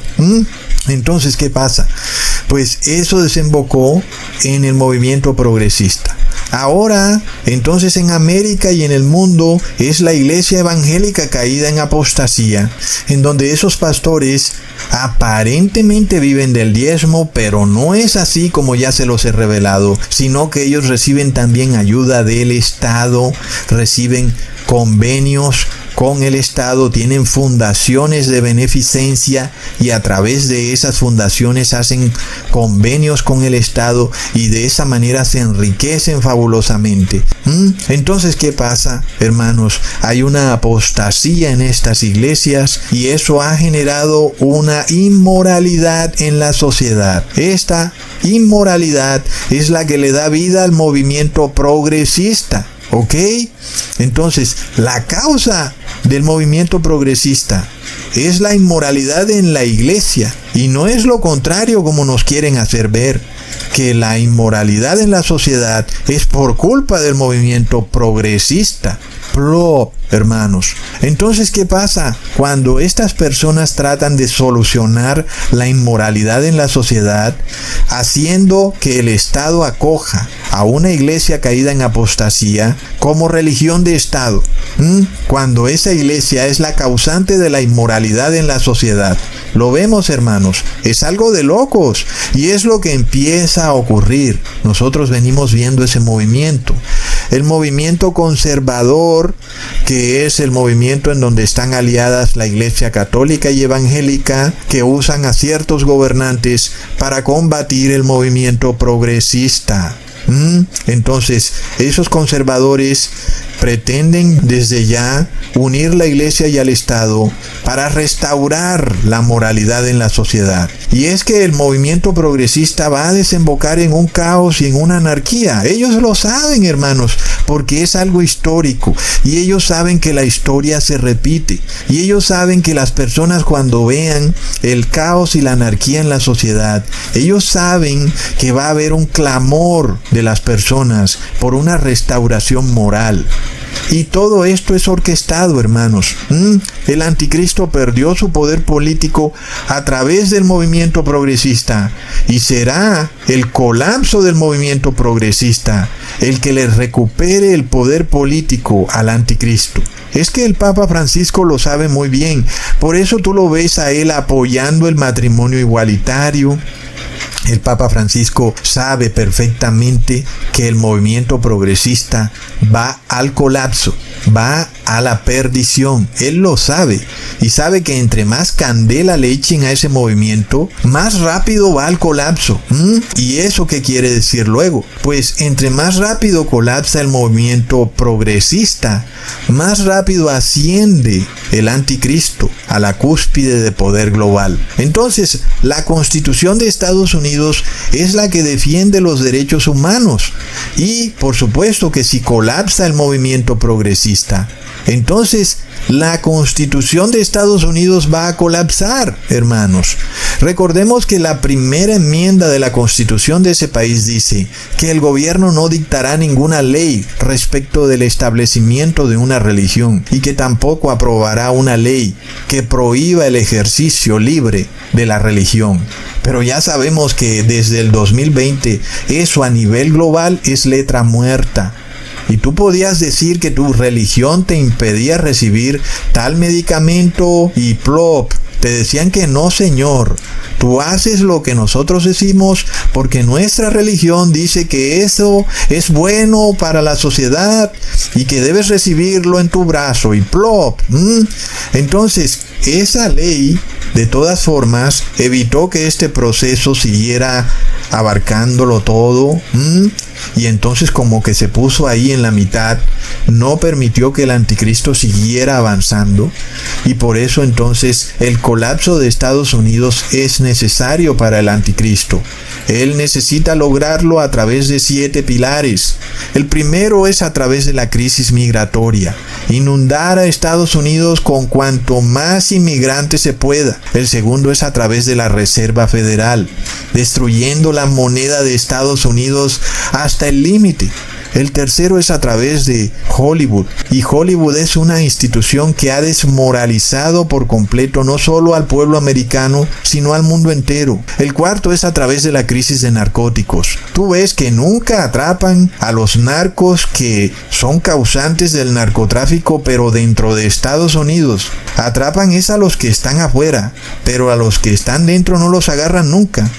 Entonces, ¿qué pasa? Pues eso desembocó en el movimiento progresista. Ahora, entonces en América y en el mundo es la iglesia evangélica caída en apostasía, en donde esos pastores aparentemente viven del diezmo, pero no es así como ya se los he revelado, sino que ellos reciben también ayuda del Estado, reciben convenios con el Estado, tienen fundaciones de beneficencia y a través de esas fundaciones hacen convenios con el Estado y de esa manera se enriquecen fabulosamente. Entonces, ¿qué pasa, hermanos? Hay una apostasía en estas iglesias y eso ha generado una inmoralidad en la sociedad. Esta inmoralidad es la que le da vida al movimiento progresista. ¿Ok? Entonces, la causa del movimiento progresista es la inmoralidad en la iglesia y no es lo contrario como nos quieren hacer ver, que la inmoralidad en la sociedad es por culpa del movimiento progresista. Hermanos, entonces, ¿qué pasa? Cuando estas personas tratan de solucionar la inmoralidad en la sociedad, haciendo que el Estado acoja a una iglesia caída en apostasía como religión de Estado, cuando esa iglesia es la causante de la inmoralidad en la sociedad. Lo vemos, hermanos, es algo de locos y es lo que empieza a ocurrir. Nosotros venimos viendo ese movimiento. El movimiento conservador, que es el movimiento en donde están aliadas la Iglesia Católica y Evangélica, que usan a ciertos gobernantes para combatir el movimiento progresista. Entonces, esos conservadores pretenden desde ya unir la iglesia y al Estado para restaurar la moralidad en la sociedad. Y es que el movimiento progresista va a desembocar en un caos y en una anarquía. Ellos lo saben, hermanos, porque es algo histórico. Y ellos saben que la historia se repite. Y ellos saben que las personas, cuando vean el caos y la anarquía en la sociedad, ellos saben que va a haber un clamor de las personas por una restauración moral. Y todo esto es orquestado, hermanos. El anticristo perdió su poder político a través del movimiento progresista y será el colapso del movimiento progresista el que le recupere el poder político al anticristo. Es que el Papa Francisco lo sabe muy bien. Por eso tú lo ves a él apoyando el matrimonio igualitario. El Papa Francisco sabe perfectamente que el movimiento progresista va al colapso, va a la perdición. Él lo sabe y sabe que entre más candela le echen a ese movimiento, más rápido va al colapso. ¿Y eso qué quiere decir luego? Pues entre más rápido colapsa el movimiento progresista, más rápido asciende el anticristo a la cúspide de poder global. Entonces, la Constitución de Estados Unidos es la que defiende los derechos humanos. Y, por supuesto, que si colapsa el movimiento progresista, entonces la Constitución de Estados Unidos va a colapsar, hermanos. Recordemos que la primera enmienda de la Constitución de ese país dice que el gobierno no dictará ninguna ley respecto del establecimiento de una religión y que tampoco aprobará una ley que prohíba el ejercicio libre de la religión. Pero ya sabemos que desde el 2020 eso a nivel global es letra muerta. Y tú podías decir que tu religión te impedía recibir tal medicamento y plop. Te decían que no, señor. Tú haces lo que nosotros decimos porque nuestra religión dice que eso es bueno para la sociedad y que debes recibirlo en tu brazo y plop. Entonces, esa ley, de todas formas, evitó que este proceso siguiera abarcándolo todo. Y entonces como que se puso ahí en la mitad, no permitió que el anticristo siguiera avanzando, y por eso entonces el colapso de Estados Unidos es necesario para el anticristo. Él necesita lograrlo a través de 7 pilares. El primero es a través de la crisis migratoria, inundar a Estados Unidos con cuanto más inmigrantes se pueda. El segundo es a través de la Reserva Federal, destruyendo la moneda de Estados Unidos hasta el límite. El tercero es a través de Hollywood, y Hollywood es una institución que ha desmoralizado por completo no solo al pueblo americano, sino al mundo entero. El cuarto es a través de la crisis de narcóticos. Tú ves que nunca atrapan a los narcos que son causantes del narcotráfico, pero dentro de Estados Unidos. Atrapan es a los que están afuera, pero a los que están dentro no los agarran nunca.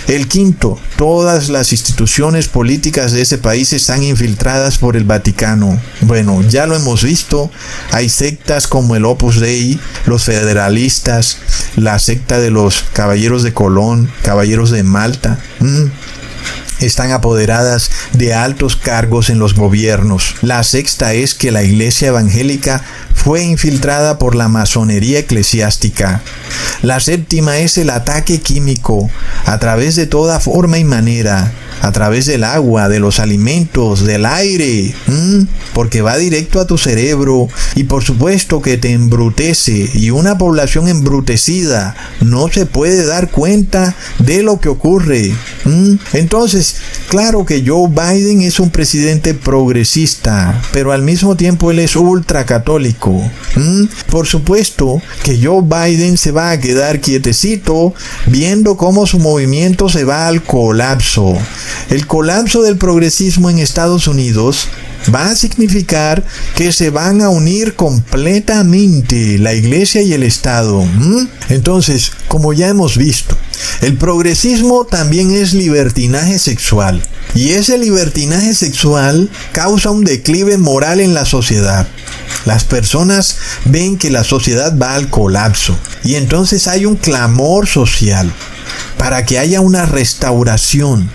El quinto, todas las instituciones políticas de ese país están infiltradas por el Vaticano. Bueno, ya lo hemos visto. Hay sectas como el Opus Dei, los federalistas, la secta de los Caballeros de Colón, Caballeros de Malta. Están apoderadas de altos cargos en los gobiernos. La sexta es que la iglesia evangélica fue infiltrada por la masonería eclesiástica. La séptima es el ataque químico a través de toda forma y manera, a través del agua, de los alimentos, del aire, porque va directo a tu cerebro y por supuesto que te embrutece, y una población embrutecida no se puede dar cuenta de lo que ocurre. Entonces, claro que Joe Biden es un presidente progresista, pero al mismo tiempo él es ultracatólico. Por supuesto que Joe Biden se va a quedar quietecito viendo cómo su movimiento se va al colapso. El colapso del progresismo en Estados Unidos va a significar que se van a unir completamente la iglesia y el Estado. Entonces, como ya hemos visto, el progresismo también es libertinaje sexual. Y ese libertinaje sexual causa un declive moral en la sociedad. Las personas ven que la sociedad va al colapso. Y entonces hay un clamor social para que haya una restauración.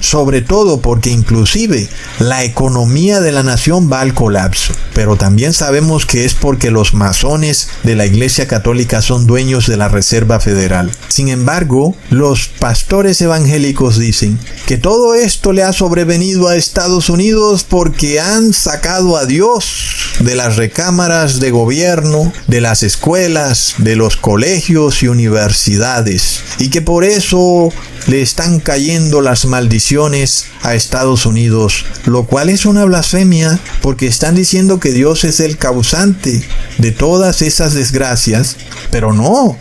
Sobre todo porque inclusive la economía de la nación va al colapso. Pero también sabemos que es porque los masones de la Iglesia Católica son dueños de la Reserva Federal. Sin embargo, los pastores evangélicos dicen que todo esto le ha sobrevenido a Estados Unidos porque han sacado a Dios de las recámaras de gobierno, de las escuelas, de los colegios y universidades, y que por eso le están cayendo las maldiciones a Estados Unidos, lo cual es una blasfemia porque están diciendo que Dios es el causante de todas esas desgracias, pero no.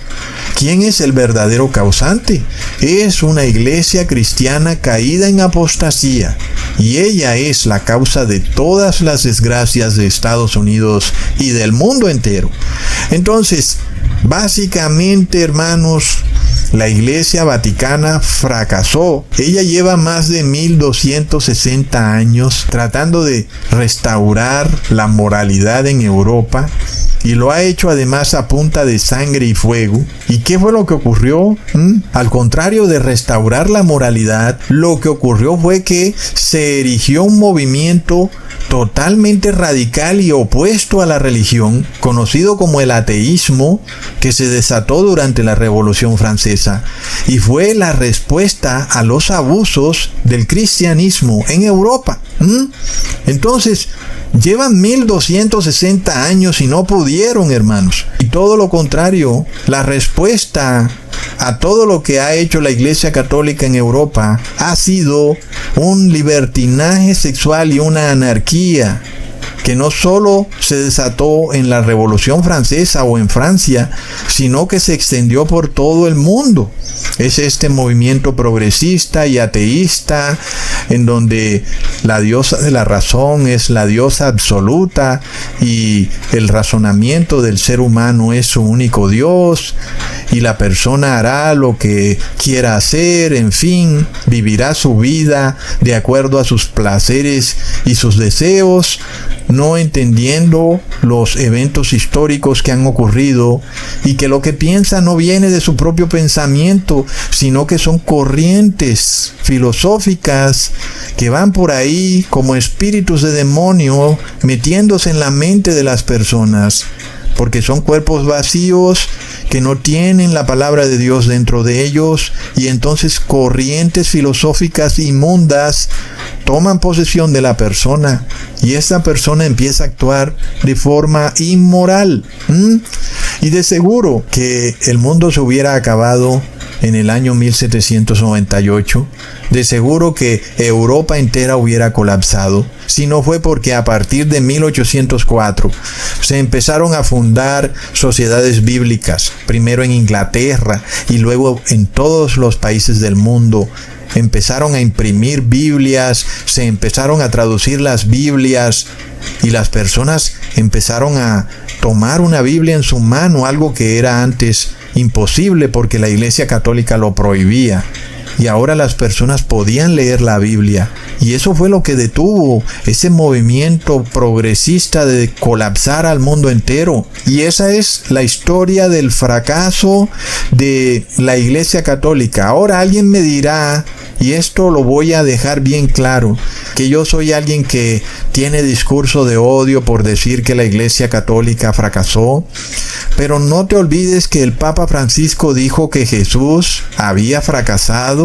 ¿Quién es el verdadero causante? Es una iglesia cristiana caída en apostasía, y ella es la causa de todas las desgracias de Estados Unidos y del mundo entero. Entonces, básicamente, hermanos, la Iglesia Vaticana fracasó. Ella lleva más de 1260 años tratando de restaurar la moralidad en Europa, y lo ha hecho además a punta de sangre y fuego. ¿Y qué fue lo que ocurrió? Al contrario de restaurar la moralidad, lo que ocurrió fue que se erigió un movimiento totalmente radical y opuesto a la religión, conocido como el ateísmo, que se desató durante la Revolución Francesa, y fue la respuesta a los abusos del cristianismo en Europa. Entonces, llevan 1260 años y no pudieron, hermanos. Y todo lo contrario, la respuesta a todo lo que ha hecho la Iglesia Católica en Europa ha sido un libertinaje sexual y una anarquía que no solo se desató en la Revolución Francesa o en Francia, sino que se extendió por todo el mundo. Es este movimiento progresista y ateísta, en donde la diosa de la razón es la diosa absoluta y el razonamiento del ser humano es su único Dios, y la persona hará lo que quiera hacer, en fin, vivirá su vida de acuerdo a sus placeres y sus deseos, no entendiendo los eventos históricos que han ocurrido, y que lo que piensa no viene de su propio pensamiento, sino que son corrientes filosóficas que van por ahí como espíritus de demonio metiéndose en la mente de las personas, porque son cuerpos vacíos que no tienen la palabra de Dios dentro de ellos, y entonces corrientes filosóficas inmundas toman posesión de la persona, y esta persona empieza a actuar de forma inmoral. Y de seguro que el mundo se hubiera acabado en el año 1798, de seguro que Europa entera hubiera colapsado, si no fue porque a partir de 1804 se empezaron a fundar sociedades bíblicas, primero en Inglaterra y luego en todos los países del mundo. Empezaron a imprimir Biblias, se empezaron a traducir las Biblias, y las personas empezaron a tomar una Biblia en su mano, algo que era antes imposible porque la Iglesia Católica lo prohibía. Y ahora las personas podían leer la Biblia, y eso fue lo que detuvo ese movimiento progresista de colapsar al mundo entero. Y esa es la historia del fracaso de la Iglesia Católica. Ahora alguien me dirá, y esto lo voy a dejar bien claro, que yo soy alguien que tiene discurso de odio por decir que la Iglesia Católica fracasó, pero no te olvides que el Papa Francisco dijo que Jesús había fracasado.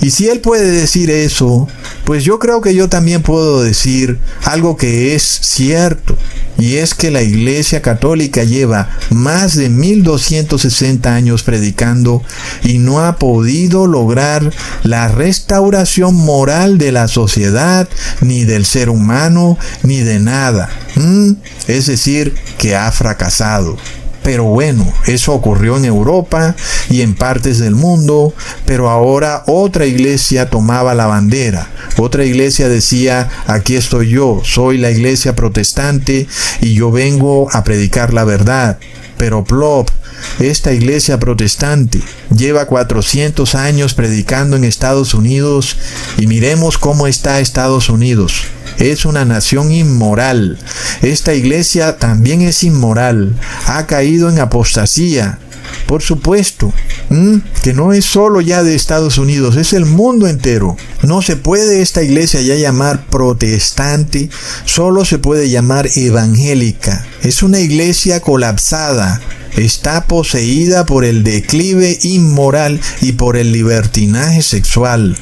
Y si él puede decir eso, pues yo creo que yo también puedo decir algo que es cierto, y es que la Iglesia Católica lleva más de 1260 años predicando y no ha podido lograr la restauración moral de la sociedad, ni del ser humano, ni de nada. Es decir, que ha fracasado. Pero bueno, eso ocurrió en Europa y en partes del mundo, pero ahora otra iglesia tomaba la bandera. Otra iglesia decía, aquí estoy yo, soy la iglesia protestante y yo vengo a predicar la verdad. Pero plop, esta iglesia protestante lleva 400 años predicando en Estados Unidos, y miremos cómo está Estados Unidos. Es una nación inmoral. Esta iglesia también es inmoral. Ha caído en apostasía. Por supuesto, que no es solo ya de Estados Unidos, es el mundo entero. No se puede esta iglesia ya llamar protestante, solo se puede llamar evangélica. Es una iglesia colapsada. Está poseída por el declive inmoral y por el libertinaje sexual.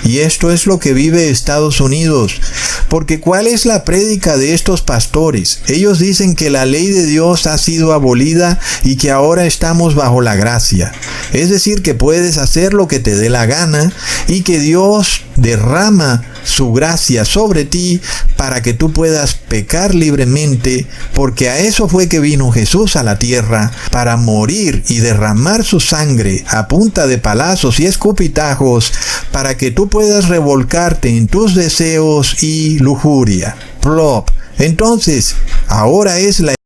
Y esto es lo que vive Estados Unidos. Porque ¿cuál es la prédica de estos pastores? Ellos dicen que la ley de Dios ha sido abolida y que ahora estamos bajo la gracia. Es decir, que puedes hacer lo que te dé la gana y que Dios derrama su gracia sobre ti para que tú puedas pecar libremente, porque a eso fue que vino Jesús a la tierra, para morir y derramar su sangre a punta de palazos y escupitajos para que tú puedas revolcarte en tus deseos y lujuria. Plop. Entonces, ahora es la